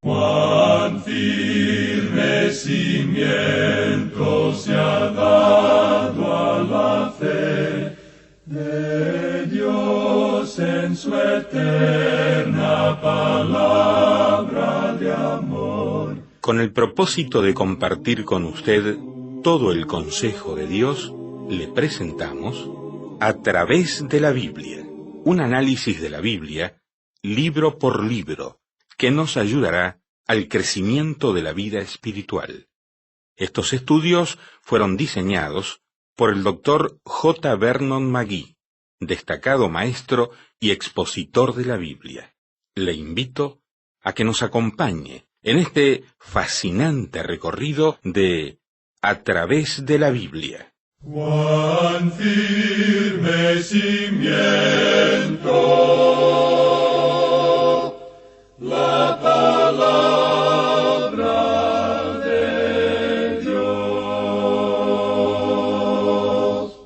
Cuán firme cimiento se ha dado a la fe de Dios en su eterna palabra de amor. Con el propósito de compartir con usted todo el consejo de Dios, le presentamos A través de la Biblia, un análisis de la Biblia, libro por libro, que nos ayudará al crecimiento de la vida espiritual. Estos estudios fueron diseñados por el Dr. J. Vernon McGee, destacado maestro y expositor de la Biblia. Le invito a que nos acompañe en este fascinante recorrido de A través de la Biblia. Cuán firme cimiento la palabra de Dios.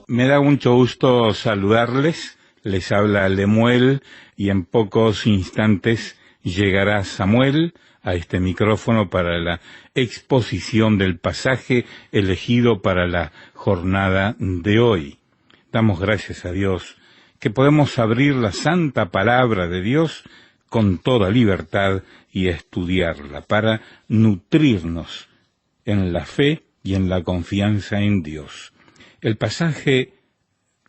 Me da mucho gusto saludarles. Les habla Lemuel y en pocos instantes llegará Samuel a este micrófono para la exposición del pasaje elegido para la jornada de hoy. Damos gracias a Dios que podemos abrir la santa palabra de Dios con toda libertad y estudiarla para nutrirnos en la fe y en la confianza en Dios. El pasaje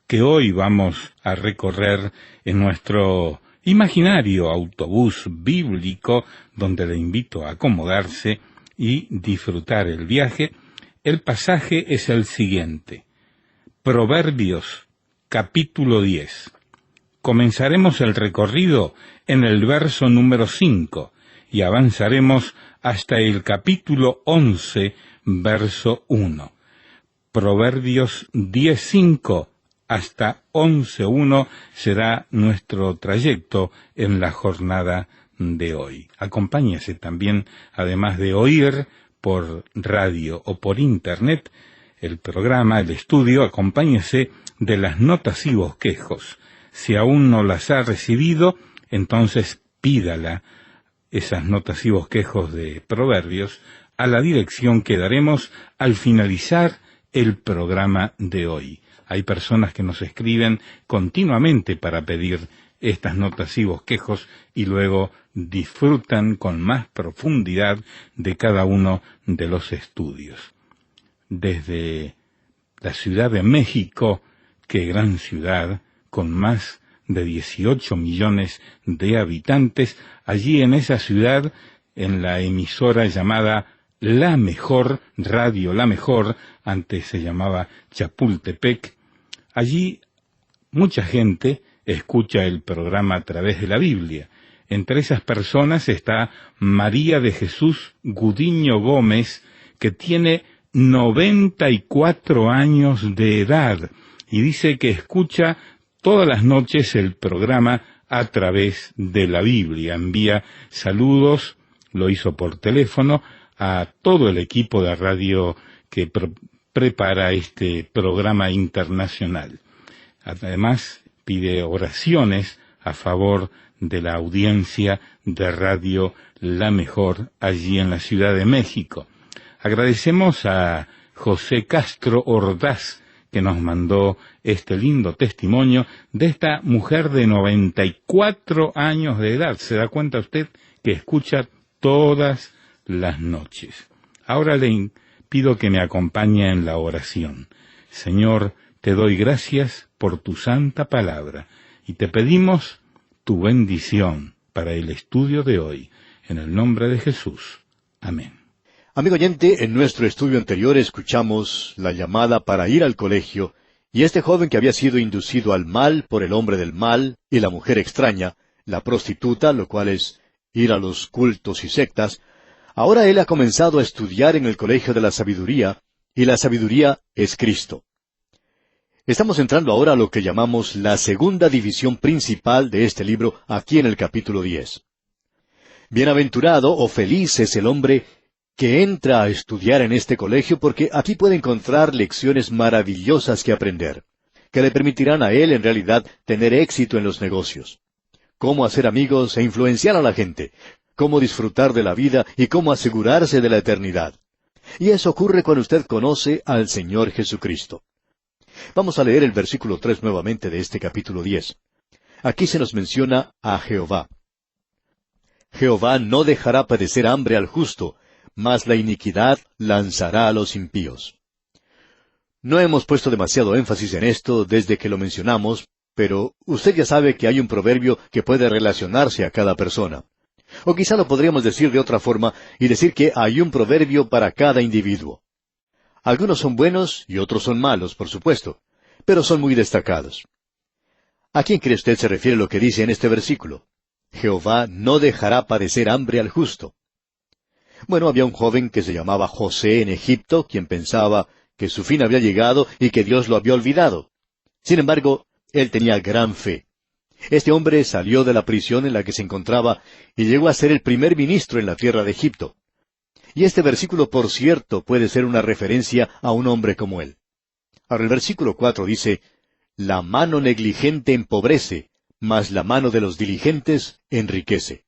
que hoy vamos a recorrer en nuestro imaginario autobús bíblico, donde le invito a acomodarse y disfrutar el viaje, el pasaje es el siguiente. Proverbios, capítulo 10. Comenzaremos el recorrido en el verso número 5 y avanzaremos hasta el capítulo 11, verso 1. Proverbios 10:5 hasta 11:1 será nuestro trayecto en la jornada de hoy. Acompáñese también, además de oír por radio o por internet el programa, el estudio, acompáñese de las notas y bosquejos. Si aún no las ha recibido, entonces pídala, esas notas y bosquejos de Proverbios, a la dirección que daremos al finalizar el programa de hoy. Hay personas que nos escriben continuamente para pedir estas notas y bosquejos y luego disfrutan con más profundidad de cada uno de los estudios. Desde la Ciudad de México, qué gran ciudad, con más de 18 millones de habitantes, allí en esa ciudad, en la emisora llamada La Mejor, Radio La Mejor, antes se llamaba Chapultepec, allí mucha gente escucha el programa A través de la Biblia. Entre esas personas está María de Jesús Gudiño Gómez, que tiene 94 años de edad y dice que escucha todas las noches el programa A través de la Biblia. Envía saludos, lo hizo por teléfono, a todo el equipo de radio que prepara este programa internacional. Además, pide oraciones a favor de la audiencia de Radio La Mejor allí en la Ciudad de México. Agradecemos a José Castro Ordaz, que nos mandó este lindo testimonio de esta mujer de 94 años de edad. ¿Se da cuenta usted que escucha todas las noches? Ahora le pido que me acompañe en la oración. Señor, te doy gracias por tu santa palabra y te pedimos tu bendición para el estudio de hoy. En el nombre de Jesús. Amén. Amigo oyente, en nuestro estudio anterior escuchamos la llamada para ir al colegio, y este joven que había sido inducido al mal por el hombre del mal y la mujer extraña, la prostituta, lo cual es ir a los cultos y sectas, ahora él ha comenzado a estudiar en el colegio de la sabiduría, y la sabiduría es Cristo. Estamos entrando ahora a lo que llamamos la segunda división principal de este libro, aquí en el capítulo 10. Bienaventurado o feliz es el hombre que entra a estudiar en este colegio, porque aquí puede encontrar lecciones maravillosas que aprender, que le permitirán a él en realidad tener éxito en los negocios. Cómo hacer amigos e influenciar a la gente, cómo disfrutar de la vida y cómo asegurarse de la eternidad. Y eso ocurre cuando usted conoce al Señor Jesucristo. Vamos a leer el versículo 3 nuevamente de este capítulo 10. Aquí se nos menciona a Jehová. Jehová no dejará padecer hambre al justo, mas la iniquidad lanzará a los impíos. No hemos puesto demasiado énfasis en esto desde que lo mencionamos, pero usted ya sabe que hay un proverbio que puede relacionarse a cada persona. O quizá lo podríamos decir de otra forma y decir que hay un proverbio para cada individuo. Algunos son buenos y otros son malos, por supuesto, pero son muy destacados. ¿A quién cree usted se refiere lo que dice en este versículo? Jehová no dejará padecer hambre al justo. Bueno, había un joven que se llamaba José en Egipto, quien pensaba que su fin había llegado y que Dios lo había olvidado. Sin embargo, él tenía gran fe. Este hombre salió de la prisión en la que se encontraba y llegó a ser el primer ministro en la tierra de Egipto. Y este versículo, por cierto, puede ser una referencia a un hombre como él. Ahora el versículo 4 dice, la mano negligente empobrece, mas la mano de los diligentes enriquece.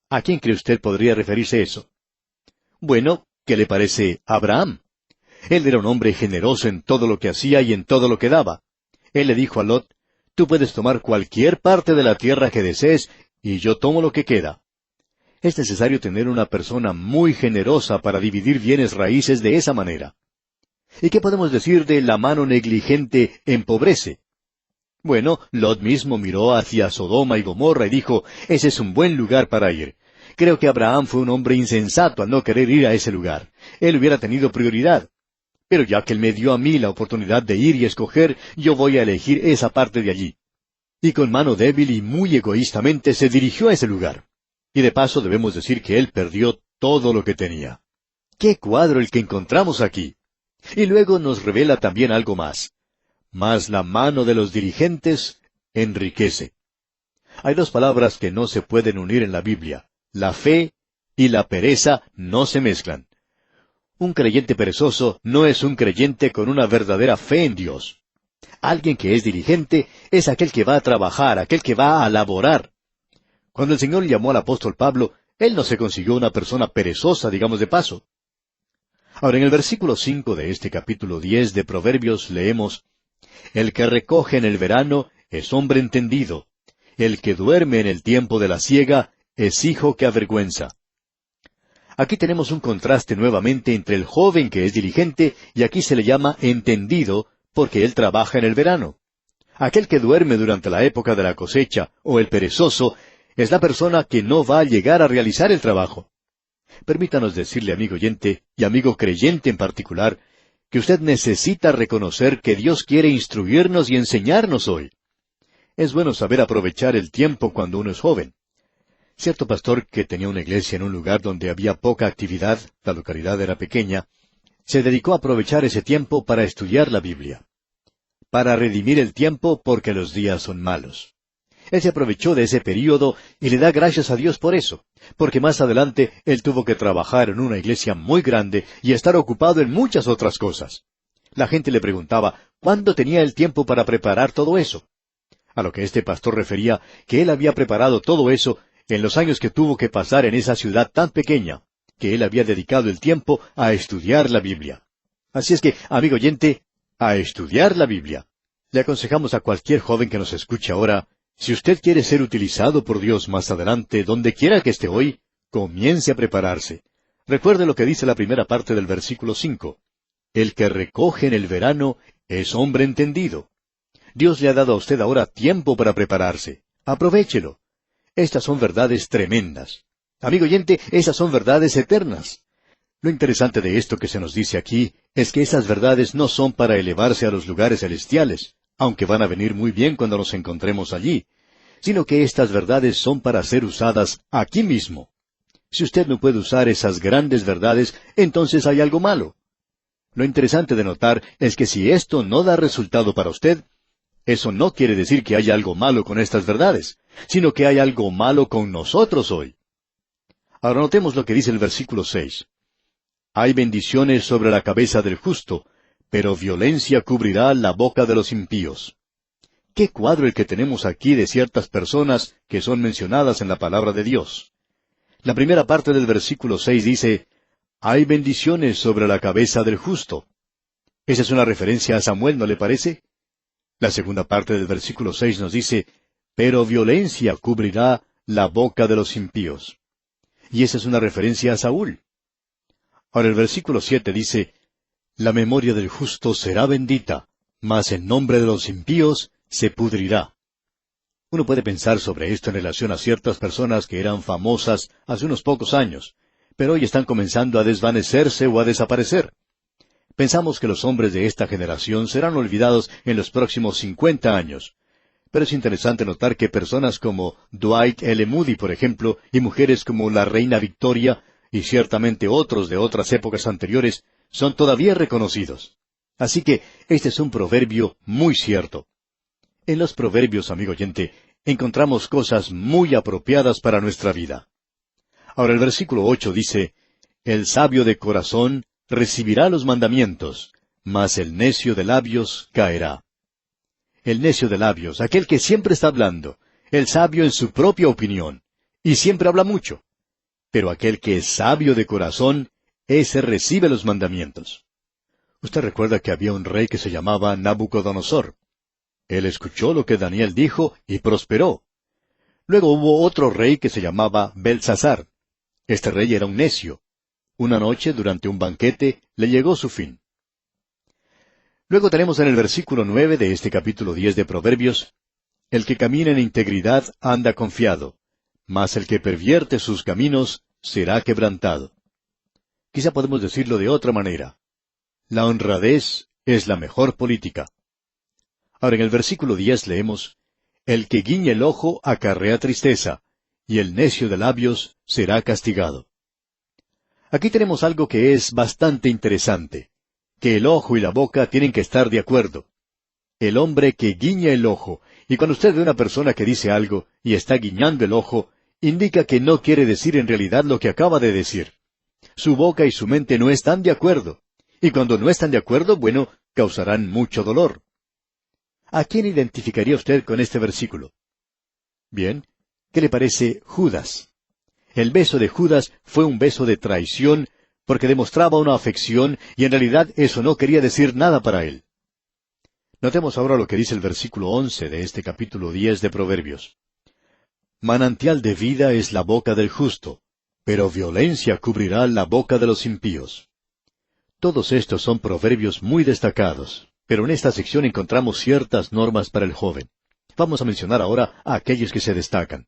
¿A quién cree usted podría referirse eso? Bueno, ¿qué le parece a Abraham? Él era un hombre generoso en todo lo que hacía y en todo lo que daba. Él le dijo a Lot, tú puedes tomar cualquier parte de la tierra que desees, y yo tomo lo que queda. Es necesario tener una persona muy generosa para dividir bienes raíces de esa manera. ¿Y qué podemos decir de la mano negligente empobrece? Bueno, Lot mismo miró hacia Sodoma y Gomorra y dijo, ese es un buen lugar para ir. Creo que Abraham fue un hombre insensato al no querer ir a ese lugar. Él hubiera tenido prioridad. Pero ya que él me dio a mí la oportunidad de ir y escoger, yo voy a elegir esa parte de allí. Y con mano débil y muy egoístamente se dirigió a ese lugar. Y de paso debemos decir que él perdió todo lo que tenía. ¡Qué cuadro el que encontramos aquí! Y luego nos revela también algo más. Mas la mano de los dirigentes enriquece. Hay dos palabras que no se pueden unir en la Biblia. La fe y la pereza no se mezclan. Un creyente perezoso no es un creyente con una verdadera fe en Dios. Alguien que es diligente es aquel que va a trabajar, aquel que va a laborar. Cuando el Señor llamó al apóstol Pablo, él no se consiguió una persona perezosa, digamos de paso. Ahora, en el versículo 5 de este capítulo 10 de Proverbios leemos, el que recoge en el verano es hombre entendido. El que duerme en el tiempo de la siega es hijo que avergüenza. Aquí tenemos un contraste nuevamente entre el joven que es diligente y aquí se le llama entendido porque él trabaja en el verano. Aquel que duerme durante la época de la cosecha o el perezoso es la persona que no va a llegar a realizar el trabajo. Permítanos decirle, amigo oyente y amigo creyente en particular, que usted necesita reconocer que Dios quiere instruirnos y enseñarnos hoy. Es bueno saber aprovechar el tiempo cuando uno es joven. Cierto pastor que tenía una iglesia en un lugar donde había poca actividad, la localidad era pequeña, se dedicó a aprovechar ese tiempo para estudiar la Biblia. Para redimir el tiempo porque los días son malos. Él se aprovechó de ese período y le da gracias a Dios por eso, porque más adelante él tuvo que trabajar en una iglesia muy grande y estar ocupado en muchas otras cosas. La gente le preguntaba, ¿cuándo tenía el tiempo para preparar todo eso? A lo que este pastor refería que él había preparado todo eso en los años que tuvo que pasar en esa ciudad tan pequeña, que él había dedicado el tiempo a estudiar la Biblia. Así es que, amigo oyente, a estudiar la Biblia. Le aconsejamos a cualquier joven que nos escuche ahora, si usted quiere ser utilizado por Dios más adelante, donde quiera que esté hoy, comience a prepararse. Recuerde lo que dice la primera parte del versículo 5. El que recoge en el verano es hombre entendido. Dios le ha dado a usted ahora tiempo para prepararse. Aprovéchelo. Estas son verdades tremendas. Amigo oyente, esas son verdades eternas. Lo interesante de esto que se nos dice aquí es que esas verdades no son para elevarse a los lugares celestiales, aunque van a venir muy bien cuando nos encontremos allí, sino que estas verdades son para ser usadas aquí mismo. Si usted no puede usar esas grandes verdades, entonces hay algo malo. Lo interesante de notar es que si esto no da resultado para usted, eso no quiere decir que haya algo malo con estas verdades, sino que hay algo malo con nosotros hoy. Ahora notemos lo que dice el versículo 6. Hay bendiciones sobre la cabeza del justo, pero violencia cubrirá la boca de los impíos. ¿Qué cuadro el que tenemos aquí de ciertas personas que son mencionadas en la palabra de Dios? La primera parte del versículo 6 dice, hay bendiciones sobre la cabeza del justo. Esa es una referencia a Samuel, ¿no le parece? La segunda parte del versículo 6 nos dice, pero violencia cubrirá la boca de los impíos. Y esa es una referencia a Saúl. Ahora el versículo 7 dice, la memoria del justo será bendita, mas el nombre de los impíos se pudrirá. Uno puede pensar sobre esto en relación a ciertas personas que eran famosas hace unos pocos años, pero hoy están comenzando a desvanecerse o a desaparecer. Pensamos que los hombres de esta generación serán olvidados en los próximos 50 años. Pero es interesante notar que personas como Dwight L. Moody, por ejemplo, y mujeres como la reina Victoria, y ciertamente otros de otras épocas anteriores, son todavía reconocidos. Así que este es un proverbio muy cierto. En los proverbios, amigo oyente, encontramos cosas muy apropiadas para nuestra vida. Ahora el versículo 8 dice, el sabio de corazón recibirá los mandamientos, mas el necio de labios caerá. El necio de labios, aquel que siempre está hablando, el sabio en su propia opinión, y siempre habla mucho. Pero aquel que es sabio de corazón, ese recibe los mandamientos. Usted recuerda que había un rey que se llamaba Nabucodonosor. Él escuchó lo que Daniel dijo y prosperó. Luego hubo otro rey que se llamaba Belsasar. Este rey era un necio. Una noche, durante un banquete, le llegó su fin. Luego tenemos en el versículo 9 de este capítulo 10 de Proverbios, el que camina en integridad anda confiado, mas el que pervierte sus caminos será quebrantado. Quizá podemos decirlo de otra manera. La honradez es la mejor política. Ahora en el versículo 10 leemos, el que guiñe el ojo acarrea tristeza, y el necio de labios será castigado. Aquí tenemos algo que es bastante interesante, que el ojo y la boca tienen que estar de acuerdo. El hombre que guiña el ojo, y cuando usted ve una persona que dice algo y está guiñando el ojo, indica que no quiere decir en realidad lo que acaba de decir. Su boca y su mente no están de acuerdo, y cuando no están de acuerdo, bueno, causarán mucho dolor. ¿A quién identificaría usted con este versículo? Bien, ¿qué le parece Judas? El beso de Judas fue un beso de traición porque demostraba una afección y en realidad eso no quería decir nada para él. Notemos ahora lo que dice el versículo 11 de este capítulo 10 de Proverbios. Manantial de vida es la boca del justo, pero violencia cubrirá la boca de los impíos. Todos estos son proverbios muy destacados, pero en esta sección encontramos ciertas normas para el joven. Vamos a mencionar ahora a aquellos que se destacan.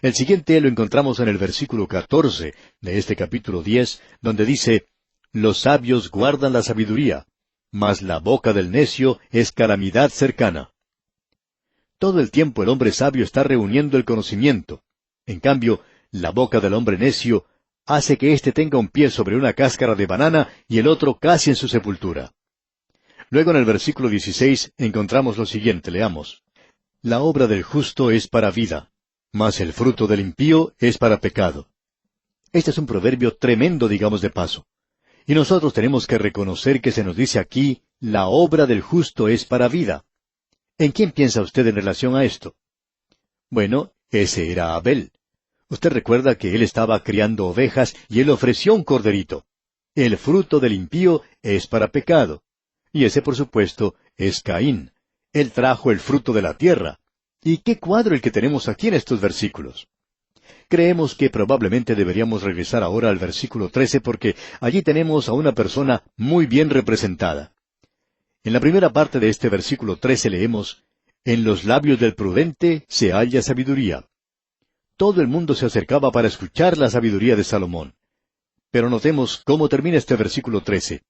El siguiente lo encontramos en el versículo 14 de este capítulo 10, donde dice, los sabios guardan la sabiduría, mas la boca del necio es calamidad cercana. Todo el tiempo el hombre sabio está reuniendo el conocimiento. En cambio, la boca del hombre necio hace que éste tenga un pie sobre una cáscara de banana y el otro casi en su sepultura. Luego en el versículo 16 encontramos lo siguiente, leamos. La obra del justo es para vida, mas el fruto del impío es para pecado. Este es un proverbio tremendo, digamos de paso. Y nosotros tenemos que reconocer que se nos dice aquí, la obra del justo es para vida. ¿En quién piensa usted en relación a esto? Bueno, ese era Abel. Usted recuerda que él estaba criando ovejas y él ofreció un corderito. El fruto del impío es para pecado. Y ese, por supuesto, es Caín. Él trajo el fruto de la tierra. ¿Y qué cuadro el que tenemos aquí en estos versículos? Creemos que probablemente deberíamos regresar ahora al versículo 13 porque allí tenemos a una persona muy bien representada. En la primera parte de este versículo 13 leemos, en los labios del prudente se halla sabiduría. Todo el mundo se acercaba para escuchar la sabiduría de Salomón. Pero notemos cómo termina este versículo 13.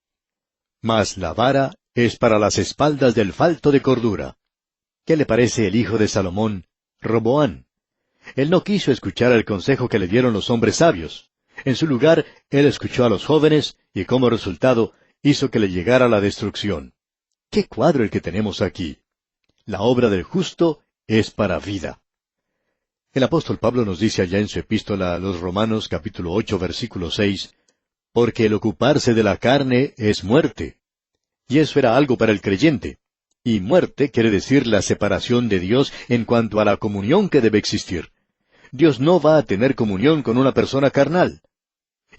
Mas la vara es para las espaldas del falto de cordura. ¿Qué le parece el hijo de Salomón, Roboán? Él no quiso escuchar el consejo que le dieron los hombres sabios. En su lugar, él escuchó a los jóvenes y como resultado hizo que le llegara la destrucción. ¡Qué cuadro el que tenemos aquí! La obra del justo es para vida. El apóstol Pablo nos dice allá en su epístola a los Romanos capítulo 8 versículo 6, porque el ocuparse de la carne es muerte. Y eso era algo para el creyente. Y muerte quiere decir la separación de Dios en cuanto a la comunión que debe existir. Dios no va a tener comunión con una persona carnal.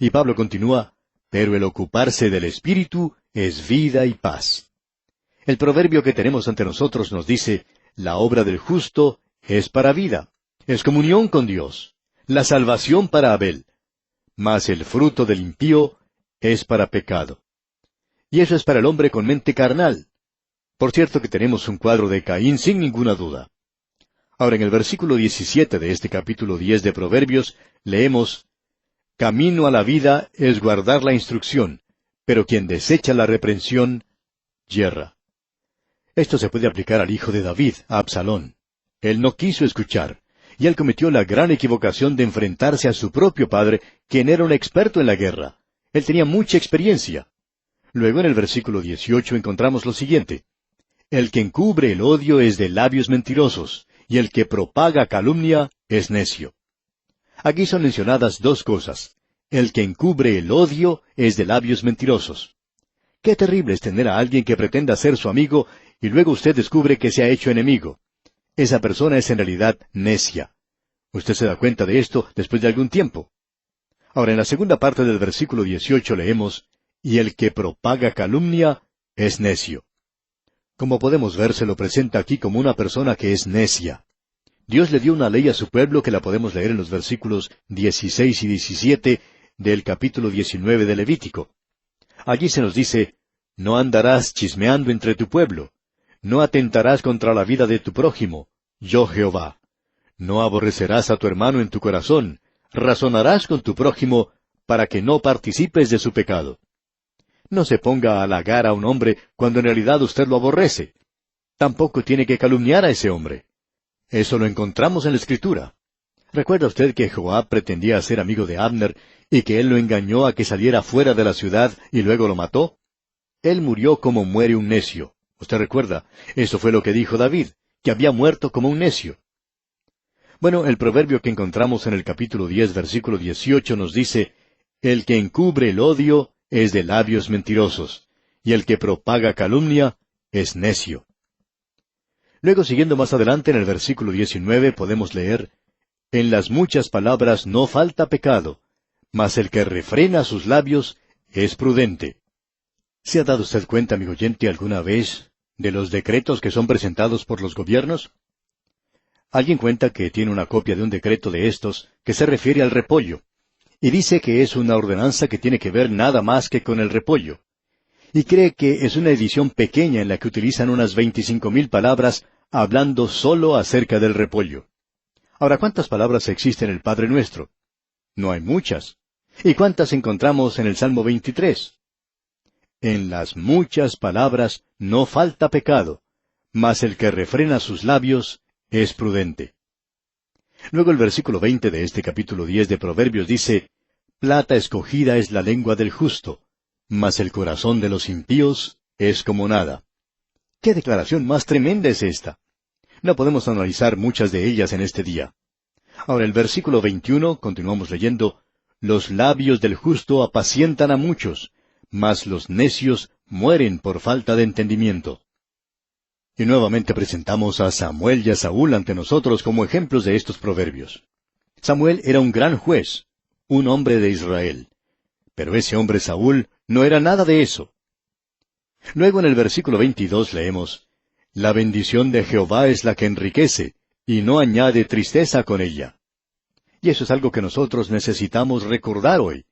Y Pablo continúa, pero el ocuparse del Espíritu es vida y paz. El proverbio que tenemos ante nosotros nos dice, la obra del justo es para vida, es comunión con Dios, la salvación para Abel, mas el fruto del impío es para pecado. Y eso es para el hombre con mente carnal. Por cierto que tenemos un cuadro de Caín sin ninguna duda. Ahora en el versículo 17 de este capítulo 10 de Proverbios, leemos, camino a la vida es guardar la instrucción, pero quien desecha la reprensión, yerra. Esto se puede aplicar al hijo de David, a Absalón. Él no quiso escuchar, y él cometió la gran equivocación de enfrentarse a su propio padre, quien era un experto en la guerra. Él tenía mucha experiencia. Luego en el versículo 18 encontramos lo siguiente. El que encubre el odio es de labios mentirosos, y el que propaga calumnia es necio. Aquí son mencionadas dos cosas. El que encubre el odio es de labios mentirosos. Qué terrible es tener a alguien que pretenda ser su amigo y luego usted descubre que se ha hecho enemigo. Esa persona es en realidad necia. Usted se da cuenta de esto después de algún tiempo. Ahora, en la segunda parte del versículo 18 leemos, y el que propaga calumnia es necio. Como podemos ver, se lo presenta aquí como una persona que es necia. Dios le dio una ley a su pueblo que la podemos leer en los versículos 16 y 17 del capítulo 19 de Levítico. Allí se nos dice, no andarás chismeando entre tu pueblo, no atentarás contra la vida de tu prójimo, yo Jehová. No aborrecerás a tu hermano en tu corazón, razonarás con tu prójimo para que no participes de su pecado. No se ponga a halagar a un hombre cuando en realidad usted lo aborrece. Tampoco tiene que calumniar a ese hombre. Eso lo encontramos en la Escritura. ¿Recuerda usted que Joab pretendía ser amigo de Abner y que él lo engañó a que saliera fuera de la ciudad y luego lo mató? Él murió como muere un necio. Usted recuerda, eso fue lo que dijo David, que había muerto como un necio. Bueno, el proverbio que encontramos en el capítulo 10, versículo 18 nos dice, el que encubre el odio es de labios mentirosos, y el que propaga calumnia es necio. Luego, siguiendo más adelante en el versículo 19, podemos leer, en las muchas palabras no falta pecado, mas el que refrena sus labios es prudente. ¿Se ha dado usted cuenta, amigo oyente, alguna vez de los decretos que son presentados por los gobiernos? Alguien cuenta que tiene una copia de un decreto de estos que se refiere al repollo, y dice que es una ordenanza que tiene que ver nada más que con el repollo. Y cree que es una edición pequeña en la que utilizan unas 25,000 palabras hablando solo acerca del repollo. Ahora, ¿cuántas palabras existen en el Padre Nuestro? No hay muchas. ¿Y cuántas encontramos en el Salmo 23? En las muchas palabras no falta pecado, mas el que refrena sus labios es prudente. Luego el versículo 20 de este capítulo 10 de Proverbios dice, plata escogida es la lengua del justo, mas el corazón de los impíos es como nada. ¿Qué declaración más tremenda es esta? No podemos analizar muchas de ellas en este día. Ahora el versículo 21, continuamos leyendo, los labios del justo apacientan a muchos, mas los necios mueren por falta de entendimiento. Y nuevamente presentamos a Samuel y a Saúl ante nosotros como ejemplos de estos proverbios. Samuel era un gran juez, un hombre de Israel. Pero ese hombre Saúl no era nada de eso. Luego en el versículo 22 leemos, la bendición de Jehová es la que enriquece, y no añade tristeza con ella. Y eso es algo que nosotros necesitamos recordar hoy.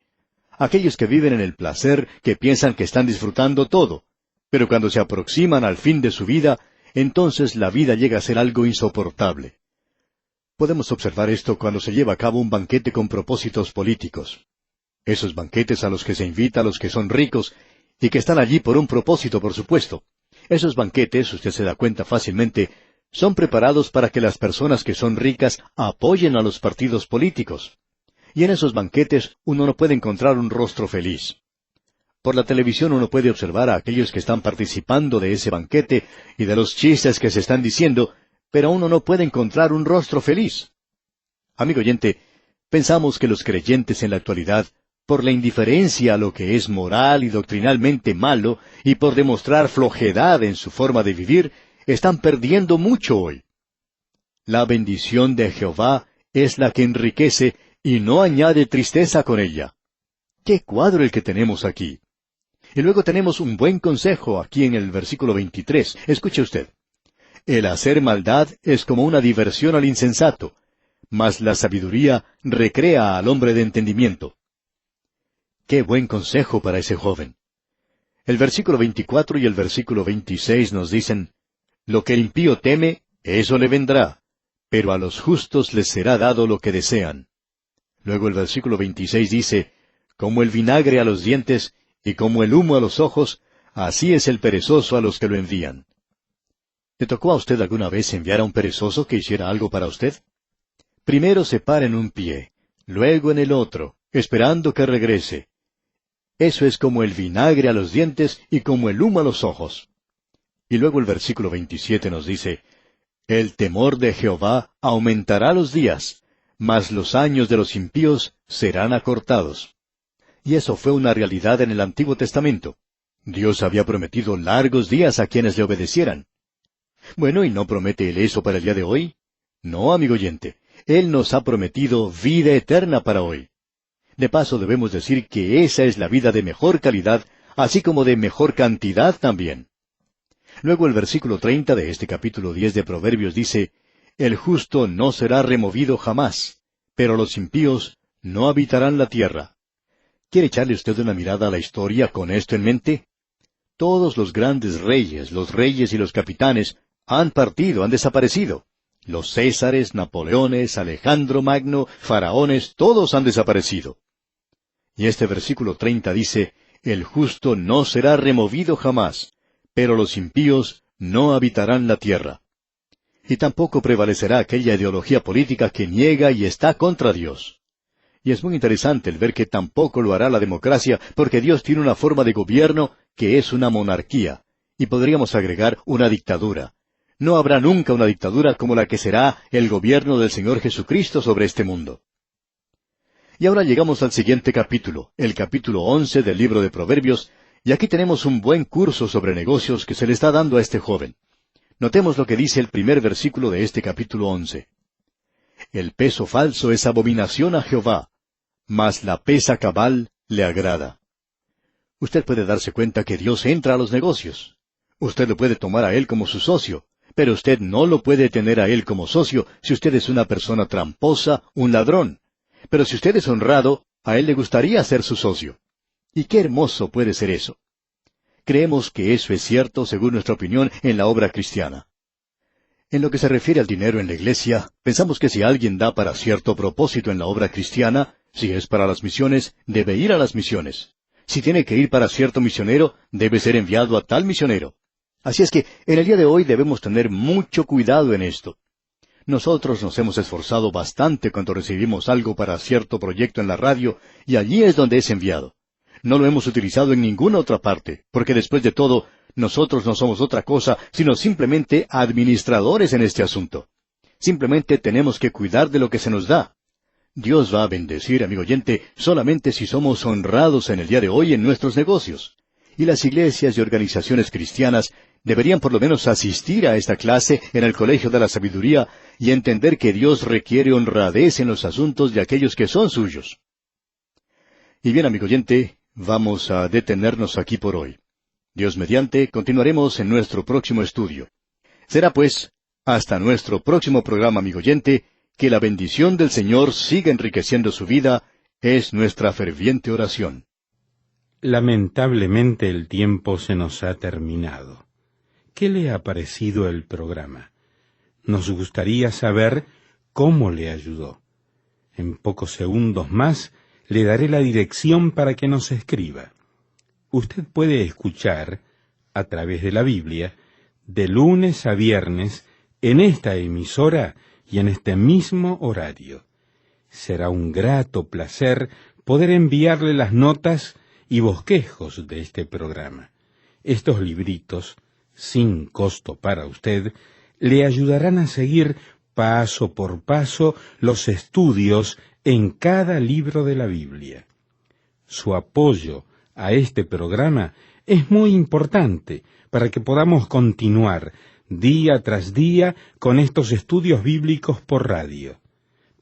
Aquellos que viven en el placer, que piensan que están disfrutando todo, pero cuando se aproximan al fin de su vida, entonces la vida llega a ser algo insoportable. Podemos observar esto cuando se lleva a cabo un banquete con propósitos políticos. Esos banquetes a los que se invita a los que son ricos y que están allí por un propósito, por supuesto. Esos banquetes, usted se da cuenta fácilmente, son preparados para que las personas que son ricas apoyen a los partidos políticos. Y en esos banquetes uno no puede encontrar un rostro feliz. Por la televisión uno puede observar a aquellos que están participando de ese banquete y de los chistes que se están diciendo, pero uno no puede encontrar un rostro feliz. Amigo oyente, pensamos que los creyentes en la actualidad, por la indiferencia a lo que es moral y doctrinalmente malo, y por demostrar flojedad en su forma de vivir, están perdiendo mucho hoy. La bendición de Jehová es la que enriquece y no añade tristeza con ella. ¡Qué cuadro el que tenemos aquí! Y luego tenemos un buen consejo aquí en el versículo 23. Escuche usted. El hacer maldad es como una diversión al insensato, mas la sabiduría recrea al hombre de entendimiento. ¡Qué buen consejo para ese joven! El versículo 24 y el versículo 26 nos dicen, lo que el impío teme, eso le vendrá, pero a los justos les será dado lo que desean. Luego el versículo 26 dice, como el vinagre a los dientes y como el humo a los ojos, así es el perezoso a los que lo envían. ¿Le tocó a usted alguna vez enviar a un perezoso que hiciera algo para usted? Primero se para en un pie, luego en el otro, esperando que regrese. Eso es como el vinagre a los dientes y como el humo a los ojos. Y luego el versículo 27 nos dice, el temor de Jehová aumentará los días, mas los años de los impíos serán acortados. Y eso fue una realidad en el Antiguo Testamento. Dios había prometido largos días a quienes le obedecieran. Bueno, ¿y no promete Él eso para el día de hoy? No, amigo oyente. Él nos ha prometido vida eterna para hoy. De paso, debemos decir que esa es la vida de mejor calidad, así como de mejor cantidad también. Luego el versículo 30 de este capítulo 10 de Proverbios dice, el justo no será removido jamás, pero los impíos no habitarán la tierra. ¿Quiere echarle usted una mirada a la historia con esto en mente? Todos los grandes reyes, los reyes y los capitanes, han partido, han desaparecido. Los Césares, Napoleones, Alejandro Magno, faraones, todos han desaparecido. Y este versículo 30 dice, el justo no será removido jamás, pero los impíos no habitarán la tierra. Y tampoco prevalecerá aquella ideología política que niega y está contra Dios. Y es muy interesante el ver que tampoco lo hará la democracia, porque Dios tiene una forma de gobierno que es una monarquía, y podríamos agregar una dictadura. No habrá nunca una dictadura como la que será el gobierno del Señor Jesucristo sobre este mundo. Y ahora llegamos al siguiente capítulo, el capítulo 11 del libro de Proverbios, y aquí tenemos un buen curso sobre negocios que se le está dando a este joven. Notemos lo que dice el primer versículo de este capítulo 11. El peso falso es abominación a Jehová, mas la pesa cabal le agrada. Usted puede darse cuenta que Dios entra a los negocios. Usted lo puede tomar a Él como su socio, pero usted no lo puede tener a Él como socio si usted es una persona tramposa, un ladrón. Pero si usted es honrado, a Él le gustaría ser su socio. Y qué hermoso puede ser eso. Creemos que eso es cierto, según nuestra opinión, en la obra cristiana. En lo que se refiere al dinero en la iglesia, pensamos que si alguien da para cierto propósito en la obra cristiana, si es para las misiones, debe ir a las misiones. Si tiene que ir para cierto misionero, debe ser enviado a tal misionero. Así es que en el día de hoy debemos tener mucho cuidado en esto. Nosotros nos hemos esforzado bastante cuando recibimos algo para cierto proyecto en la radio, y allí es donde es enviado. No lo hemos utilizado en ninguna otra parte, porque después de todo, nosotros no somos otra cosa, sino simplemente administradores en este asunto. Simplemente tenemos que cuidar de lo que se nos da. Dios va a bendecir, amigo oyente, solamente si somos honrados en el día de hoy en nuestros negocios. Y las iglesias y organizaciones cristianas deberían por lo menos asistir a esta clase en el Colegio de la Sabiduría y entender que Dios requiere honradez en los asuntos de aquellos que son suyos. Y bien, amigo oyente, vamos a detenernos aquí por hoy. Dios mediante, continuaremos en nuestro próximo estudio. Será pues, hasta nuestro próximo programa, amigo oyente, que la bendición del Señor siga enriqueciendo su vida, es nuestra ferviente oración. Lamentablemente el tiempo se nos ha terminado. ¿Qué le ha parecido el programa? Nos gustaría saber cómo le ayudó. En pocos segundos más le daré la dirección para que nos escriba. Usted puede escuchar, a través de la Biblia, de lunes a viernes, en esta emisora y en este mismo horario. Será un grato placer poder enviarle las notas y bosquejos de este programa. Estos libritos, sin costo para usted, le ayudarán a seguir paso por paso los estudios en cada libro de la Biblia. Su apoyo a este programa es muy importante para que podamos continuar día tras día con estos estudios bíblicos por radio.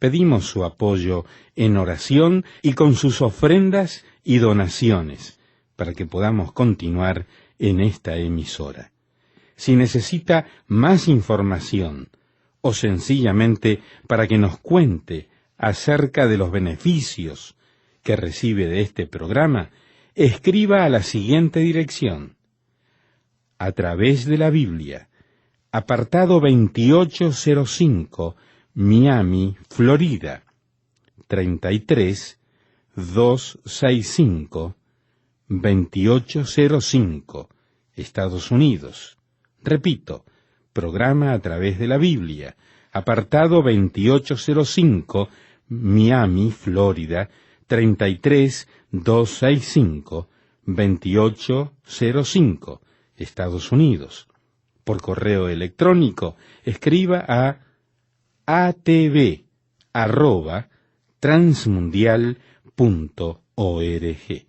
Pedimos su apoyo en oración y con sus ofrendas y donaciones para que podamos continuar en esta emisora. Si necesita más información o sencillamente para que nos cuente acerca de los beneficios que recibe de este programa, escriba a la siguiente dirección: A través de la Biblia, apartado 2805, Miami, Florida, 33265, 2805, Estados Unidos. Repito, programa A través de la Biblia, apartado 2805, Miami, Florida, 33265, 2805, Estados Unidos. Por correo electrónico, escriba a atv@transmundial.org.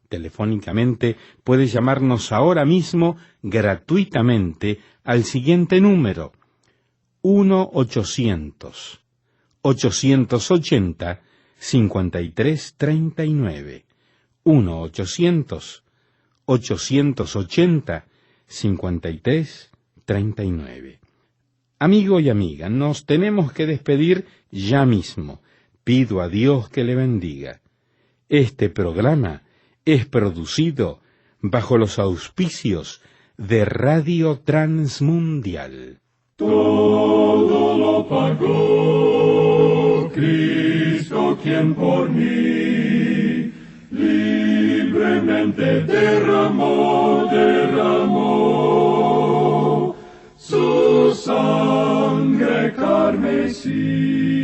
Telefónicamente puede llamarnos ahora mismo gratuitamente al siguiente número: 1-800-880-5339. 1-800-880-5339. Amigo y amiga, nos tenemos que despedir ya mismo. Pido a Dios que le bendiga. Este programa es producido bajo los auspicios de Radio Transmundial. Todo lo pagó Cristo, quien por mí libremente derramó su sangre carmesí.